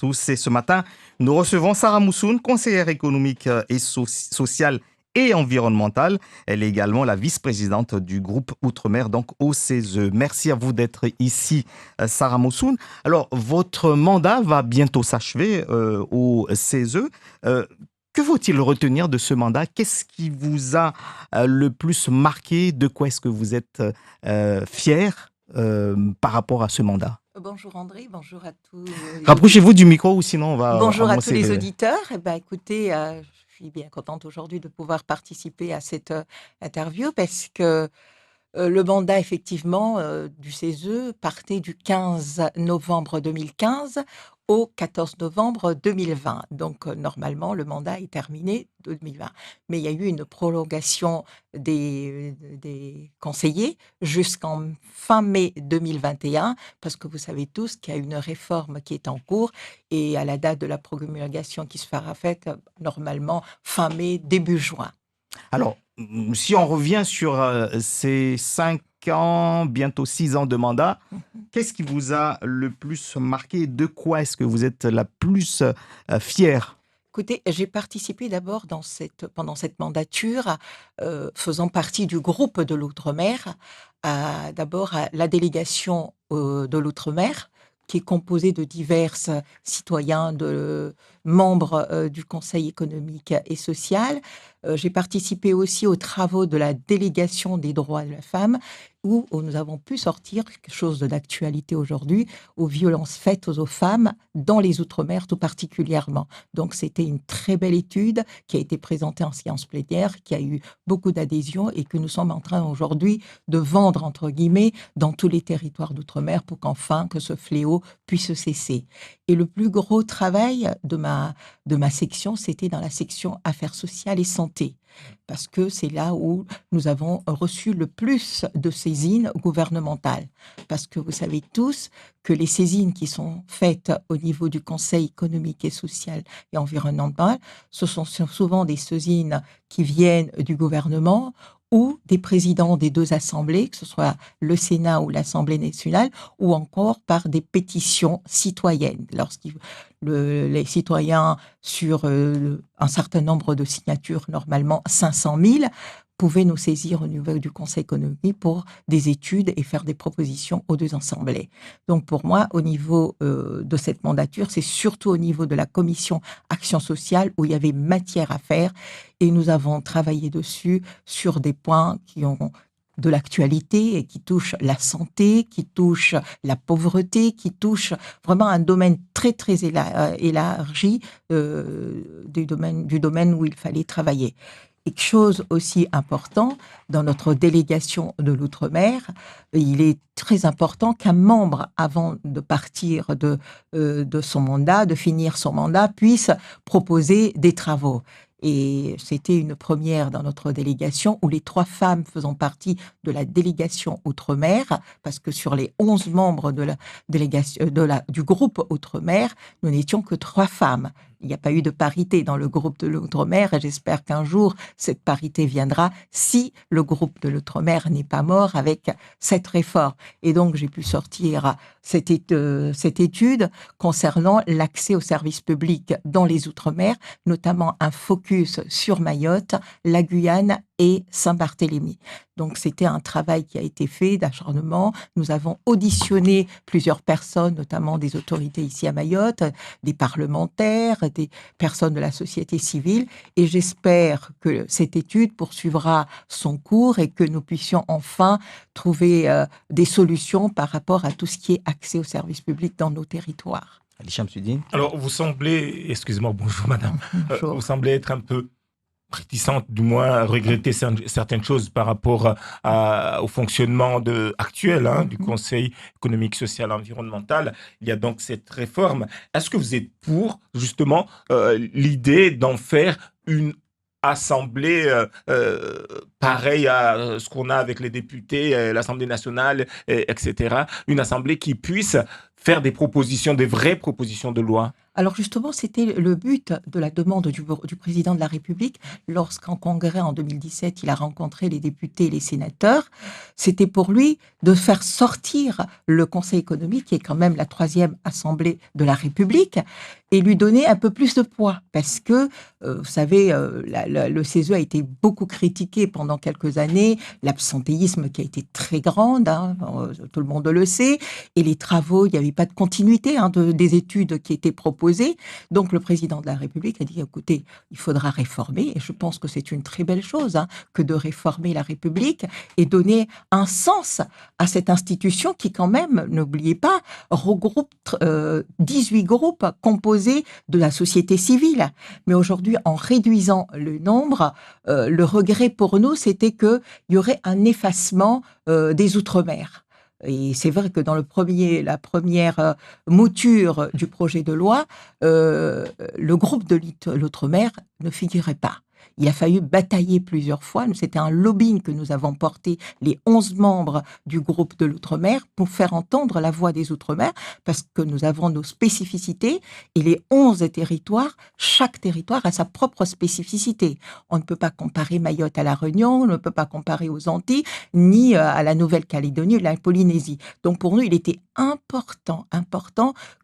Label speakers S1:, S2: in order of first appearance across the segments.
S1: tous. Et ce matin, nous recevons Sarah Moussoun, conseillère économique et sociale et environnementale. Elle est également la vice-présidente du groupe Outre-mer, donc au CESE. Merci à vous d'être ici, Sarah Moussoun. Alors, votre mandat va bientôt s'achever au CESE. Que faut-il retenir de ce mandat? Qu'est-ce qui vous a le plus marqué? De quoi est-ce que vous êtes fier par rapport à ce mandat?
S2: Bonjour André, bonjour à tous
S1: Rapprochez-vous du micro ou sinon on va
S2: bonjour à tous
S1: avancer.
S2: les auditeurs. Écoutez, je suis bien contente aujourd'hui de pouvoir participer à cette interview parce que le mandat effectivement du CESE partait du 15 novembre 2015 au 14 novembre 2020. Donc normalement, le mandat est terminé de 2020. Mais il y a eu une prolongation des conseillers jusqu'en fin mai 2021, parce que vous savez tous qu'il y a une réforme qui est en cours et à la date de la promulgation qui se fera faite normalement fin mai, début juin.
S1: Alors, si on revient sur ces 5 ans, bientôt 6 ans de mandat, qu'est-ce qui vous a le plus marqué? De quoi est-ce que vous êtes la plus fière?
S2: Écoutez, j'ai participé d'abord pendant cette mandature, faisant partie du groupe de l'Outre-mer, d'abord à la délégation de l'Outre-mer, qui est composée de divers citoyens, de membres du Conseil économique et social. J'ai participé aussi aux travaux de la délégation des droits de la femme, où nous avons pu sortir quelque chose d'actualité aujourd'hui, aux violences faites aux femmes dans les Outre-mer tout particulièrement. Donc, c'était une très belle étude qui a été présentée en séance plénière, qui a eu beaucoup d'adhésion et que nous sommes en train aujourd'hui de vendre, entre guillemets, dans tous les territoires d'outre-mer pour qu'enfin que ce fléau puisse cesser. Et le plus gros travail de ma section, c'était dans la section affaires sociales et santé, parce que c'est là où nous avons reçu le plus de saisines gouvernementales. Parce que vous savez tous que les saisines qui sont faites au niveau du Conseil économique et social et environnemental, ce sont souvent des saisines qui viennent du gouvernement ou des présidents des deux assemblées, que ce soit le Sénat ou l'Assemblée nationale, ou encore par des pétitions citoyennes. Les citoyens, sur un certain nombre de signatures, normalement 500 000, pouvaient nous saisir au niveau du Conseil économique pour des études et faire des propositions aux deux assemblées. Donc pour moi, au niveau de cette mandature, c'est surtout au niveau de la commission action sociale où il y avait matière à faire et nous avons travaillé dessus sur des points qui ont de l'actualité et qui touchent la santé, qui touchent la pauvreté, qui touchent vraiment un domaine très très élargi du domaine où il fallait travailler. Quelque chose aussi important, dans notre délégation de l'Outre-mer, il est très important qu'un membre, avant de partir de son mandat, de finir son mandat, puisse proposer des travaux. Et c'était une première dans notre délégation où les 3 femmes faisant partie de la délégation Outre-mer, parce que sur les 11 membres de la délégation, du groupe Outre-mer, nous n'étions que 3 femmes. Il n'y a pas eu de parité dans le groupe de l'Outre-mer et j'espère qu'un jour, cette parité viendra si le groupe de l'Outre-mer n'est pas mort avec cette réforme. Et donc, j'ai pu sortir cette étude concernant l'accès aux services publics dans les Outre-mer, notamment un focus sur Mayotte, la Guyane et Saint-Barthélemy. Donc, c'était un travail qui a été fait d'acharnement. Nous avons auditionné plusieurs personnes, notamment des autorités ici à Mayotte, des parlementaires, des personnes de la société civile. Et j'espère que cette étude poursuivra son cours et que nous puissions enfin trouver des solutions par rapport à tout ce qui est accès aux services publics dans nos territoires.
S1: Ali Chamsuddin.
S3: Alors, vous semblez, excusez-moi, bonjour madame,
S2: Bonjour.
S3: vous semblez être un peu réticente, du moins à regretter certaines choses par rapport au fonctionnement actuel du Conseil économique, social et environnemental. Il y a donc cette réforme. Est-ce que vous êtes pour, justement, l'idée d'en faire une assemblée pareille à ce qu'on a avec les députés, l'Assemblée nationale, etc. Une assemblée qui puisse faire des propositions, des vraies propositions de loi?
S2: Alors justement, c'était le but de la demande du président de la République lorsqu'en congrès en 2017, il a rencontré les députés et les sénateurs. C'était pour lui de faire sortir le Conseil économique, qui est quand même la 3e assemblée de la République, et lui donner un peu plus de poids. Parce que, vous savez, le CESE a été beaucoup critiqué pendant quelques années, l'absentéisme qui a été très grande, hein, tout le monde le sait, et les travaux, il n'y avait pas de continuité des études qui étaient proposées. Donc le président de la République a dit, écoutez, il faudra réformer, et je pense que c'est une très belle chose que de réformer la République et donner un sens à cette institution qui quand même, n'oubliez pas, regroupe 18 groupes composés de la société civile. Mais aujourd'hui, en réduisant le nombre, le regret pour nous, c'était qu'il y aurait un effacement des Outre-mer. Et c'est vrai que dans la première mouture du projet de loi, le groupe de l'Outre-mer ne figurait pas. Il a fallu batailler plusieurs fois. C'était un lobbying que nous avons porté, les 11 membres du groupe de l'Outre-mer, pour faire entendre la voix des Outre-mer, parce que nous avons nos spécificités, et les 11 territoires, chaque territoire a sa propre spécificité. On ne peut pas comparer Mayotte à La Réunion, on ne peut pas comparer aux Antilles, ni à la Nouvelle-Calédonie ou à la Polynésie. Donc pour nous, il était important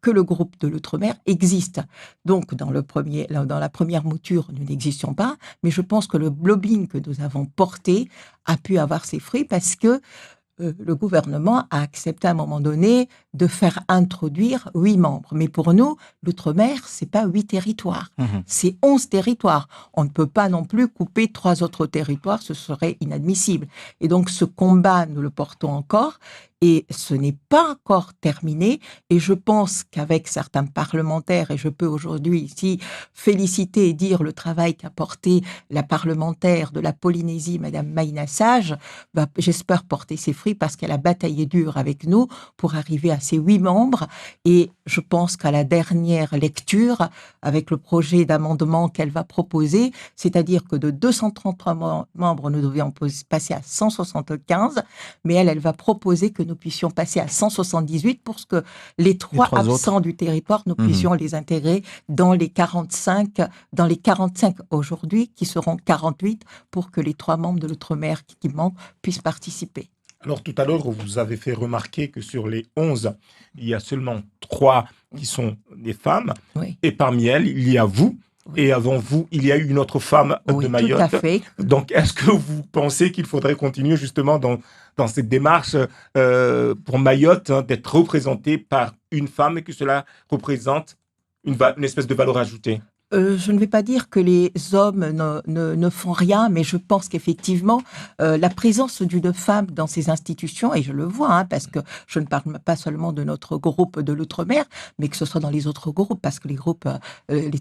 S2: que le groupe de l'Outre-mer existe. Donc dans la première mouture, nous n'existions pas, mais je pense que le lobbying que nous avons porté a pu avoir ses fruits parce que le gouvernement a accepté à un moment donné de faire introduire 8 membres. Mais pour nous, l'Outre-mer, c'est pas 8 territoires, c'est 11 territoires. On ne peut pas non plus couper 3 autres territoires, ce serait inadmissible. Et donc ce combat, nous le portons encore. Et ce n'est pas encore terminé. Et je pense qu'avec certains parlementaires, et je peux aujourd'hui ici féliciter et dire le travail qu'a porté la parlementaire de la Polynésie, Madame Maïna Sage, j'espère porter ses fruits parce qu'elle a bataillé dur avec nous pour arriver à ces 8 membres. Et je pense qu'à la dernière lecture, avec le projet d'amendement qu'elle va proposer, c'est-à-dire que de 233 membres, nous devions passer à 175, mais elle va proposer que nous puissions passer à 178 pour que les trois absents du territoire, nous puissions les intégrer dans les 45 aujourd'hui, qui seront 48 pour que les 3 membres de l'Outre-mer qui manquent puissent participer.
S3: Alors tout à l'heure, vous avez fait remarquer que sur les 11, il y a seulement 3 qui sont des femmes.
S2: Oui.
S3: Et parmi elles, il y a vous. Oui. Et avant vous, il y a eu une autre femme de Mayotte.
S2: Tout à fait.
S3: Donc, est-ce que vous pensez qu'il faudrait continuer justement dans cette démarche pour Mayotte d'être représentée par une femme et que cela représente une espèce de valeur ajoutée ?
S2: Je ne vais pas dire que les hommes ne font rien, mais je pense qu'effectivement, la présence d'une femme dans ces institutions, et je le vois, parce que je ne parle pas seulement de notre groupe de l'Outre-mer, mais que ce soit dans les autres groupes, parce que les groupes,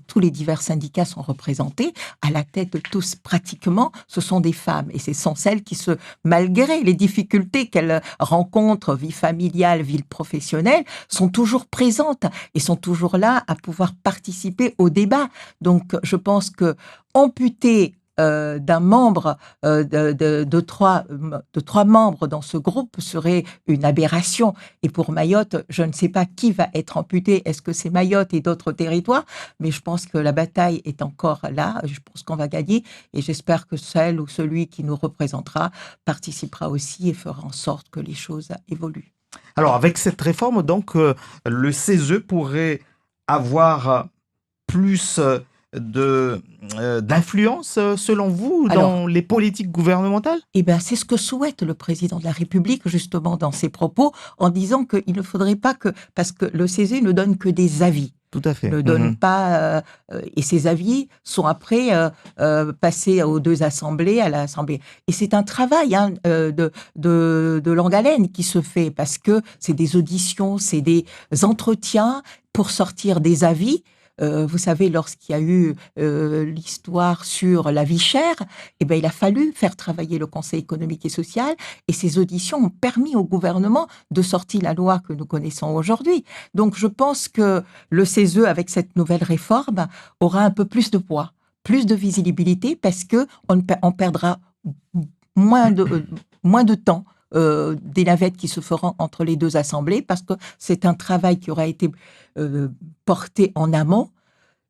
S2: tous les divers syndicats sont représentés, à la tête de tous pratiquement, ce sont des femmes. Et ce sont celles qui, malgré les difficultés qu'elles rencontrent, vie familiale, vie professionnelle, sont toujours présentes et sont toujours là à pouvoir participer au débat. Donc, je pense que amputer d'un membre, de 3 membres dans ce groupe serait une aberration. Et pour Mayotte, je ne sais pas qui va être amputé. Est-ce que c'est Mayotte et d'autres territoires? Mais je pense que la bataille est encore là. Je pense qu'on va gagner. Et j'espère que celle ou celui qui nous représentera participera aussi et fera en sorte que les choses évoluent.
S1: Alors, avec cette réforme, donc, le CESE pourrait avoir plus d'influence, selon vous, dans les politiques gouvernementales ?
S2: Eh bien, c'est ce que souhaite le président de la République, justement, dans ses propos, en disant qu'il ne faudrait pas que... Parce que le CESE ne donne que des avis.
S1: Tout à fait.
S2: Ne donne pas... et ces avis sont après passés aux 2 assemblées, à l'Assemblée. Et c'est un travail de longue haleine qui se fait, parce que c'est des auditions, c'est des entretiens pour sortir des avis. Vous savez, lorsqu'il y a eu l'histoire sur la vie chère, eh ben, il a fallu faire travailler le Conseil économique et social, et ces auditions ont permis au gouvernement de sortir la loi que nous connaissons aujourd'hui. Donc, je pense que le CESE, avec cette nouvelle réforme, aura un peu plus de poids, plus de visibilité, parce que on perdra moins de temps des navettes qui se feront entre les deux assemblées, parce que c'est un travail qui aura été porté en amont.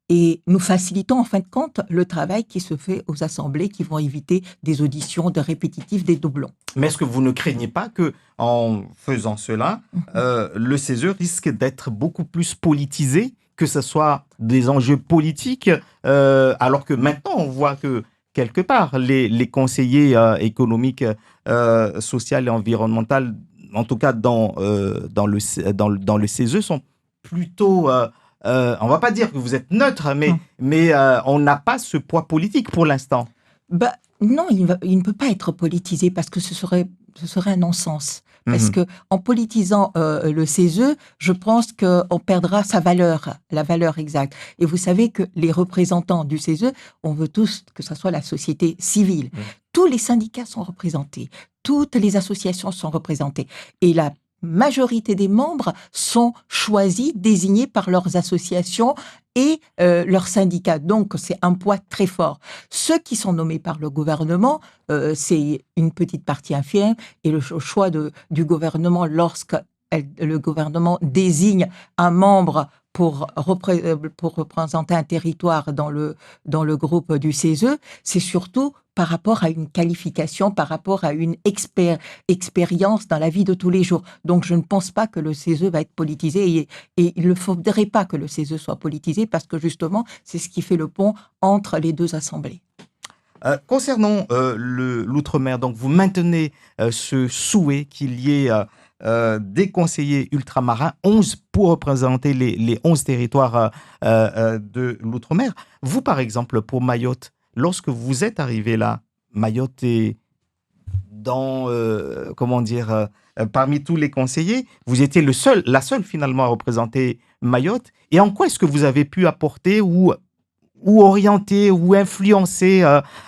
S2: Et nous facilitons en fin de compte le travail qui se fait aux assemblées, qui vont éviter des auditions, de répétitifs, des doublons.
S1: Mais est-ce que vous ne craignez pas que, en faisant cela, le CESE risque d'être beaucoup plus politisé, que ce soit des enjeux politiques, alors que maintenant on voit que quelque part les conseillers économiques, sociaux et environnementaux, en tout cas dans le CESE, sont plutôt on va pas dire que vous êtes neutre, mais on n'a pas ce poids politique pour l'instant.
S2: Bah, non, il ne peut pas être politisé parce que ce serait un non-sens. Parce que en politisant le CESE, je pense qu'on perdra la valeur exacte. Et vous savez que les représentants du CESE, on veut tous que ce soit la société civile. Tous les syndicats sont représentés, toutes les associations sont représentées. Et la majorité des membres sont choisis, désignés par leurs associations et leurs syndicats. Donc, c'est un poids très fort. Ceux qui sont nommés par le gouvernement, c'est une petite partie infime, et le choix du gouvernement, lorsque le gouvernement désigne un membre pour représenter un territoire dans le groupe du CESE, c'est surtout par rapport à une qualification, par rapport à une expérience dans la vie de tous les jours. Donc, je ne pense pas que le CESE va être politisé, et il ne faudrait pas que le CESE soit politisé, parce que justement, c'est ce qui fait le pont entre les deux assemblées.
S1: Concernant l'outre-mer, donc vous maintenez ce souhait qu'il y ait des conseillers ultramarins, 11 pour représenter les 11 territoires de l'outre-mer. Vous, par exemple, pour Mayotte, lorsque vous êtes arrivé là, Mayotte est dans, parmi tous les conseillers, vous étiez la seule finalement à représenter Mayotte. Et en quoi est-ce que vous avez pu apporter ou orienter ou influencer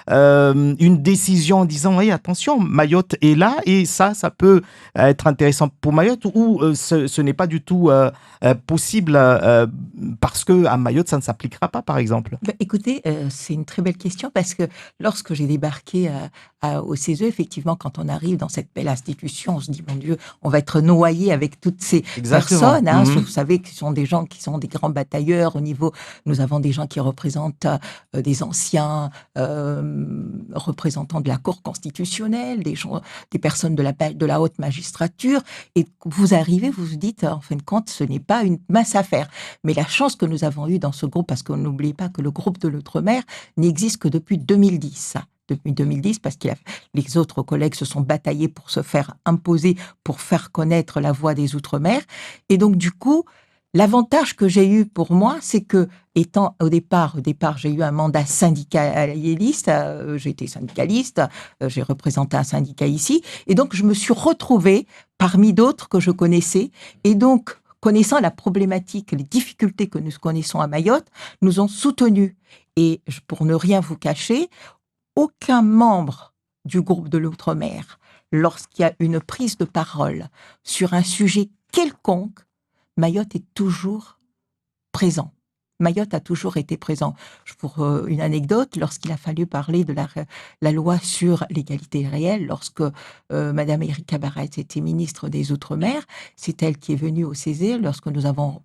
S1: une décision en disant hey, attention, Mayotte est là et ça peut être intéressant pour Mayotte, ou ce n'est pas du tout possible parce qu'à Mayotte, ça ne s'appliquera pas, par exemple?
S2: Écoutez, c'est une très belle question, parce que lorsque j'ai débarqué au CESE, effectivement, quand on arrive dans cette belle institution, on se dit, mon Dieu, on va être noyé avec toutes ces personnes. Hein, Vous savez que ce sont des gens qui sont des grands batailleurs au niveau. Nous avons des gens qui représentent des anciens représentants de la Cour constitutionnelle, des personnes de la haute magistrature. Et vous arrivez, vous vous dites, en fin de compte, ce n'est pas une mince affaire. Mais la chance que nous avons eue dans ce groupe, parce qu'on n'oublie pas que le groupe de l'Outre-mer n'existe que depuis 2010. Depuis 2010, parce que les autres collègues se sont bataillés pour se faire imposer, pour faire connaître la voix des Outre-mer. Et donc, du coup, l'avantage que j'ai eu pour moi, c'est que, étant au départ, j'ai eu un mandat syndicaliste, j'ai été syndicaliste, j'ai représenté un syndicat ici, et donc je me suis retrouvée parmi d'autres que je connaissais, et donc, connaissant la problématique, les difficultés que nous connaissons à Mayotte, nous ont soutenus. Et pour ne rien vous cacher, aucun membre du groupe de l'Outre-mer, lorsqu'il y a une prise de parole sur un sujet quelconque, Mayotte est toujours présent. Mayotte a toujours été présent. Pour une anecdote, lorsqu'il a fallu parler de la loi sur l'égalité réelle, lorsque Madame Erika Barrette était ministre des Outre-mer, c'est elle qui est venue au CESE lorsque nous avons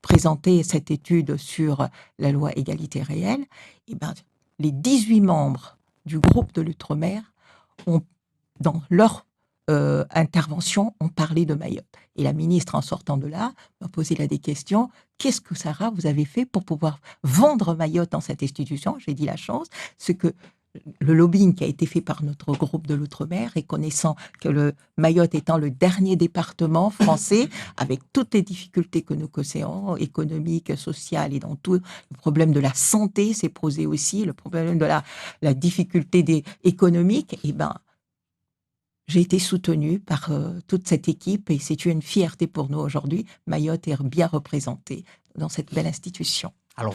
S2: présenté cette étude sur la loi égalité réelle. Et ben, les 18 membres du groupe de l'Outre-mer dans leur intervention, ont parlé de Mayotte. Et la ministre, en sortant de là, m'a posé là des questions. Qu'est-ce que, Sarah, vous avez fait pour pouvoir vendre Mayotte dans cette institution? J'ai dit la chose, c'est que le lobbying qui a été fait par notre groupe de l'Outre-mer, et connaissant que le Mayotte étant le dernier département français, avec toutes les difficultés que nous connaissons, économiques, sociales, et dans tout, le problème de la santé s'est posé aussi, le problème de la difficulté économique, et ben, j'ai été soutenue par toute cette équipe, et c'est une fierté pour nous aujourd'hui. Mayotte est bien représentée dans cette belle institution.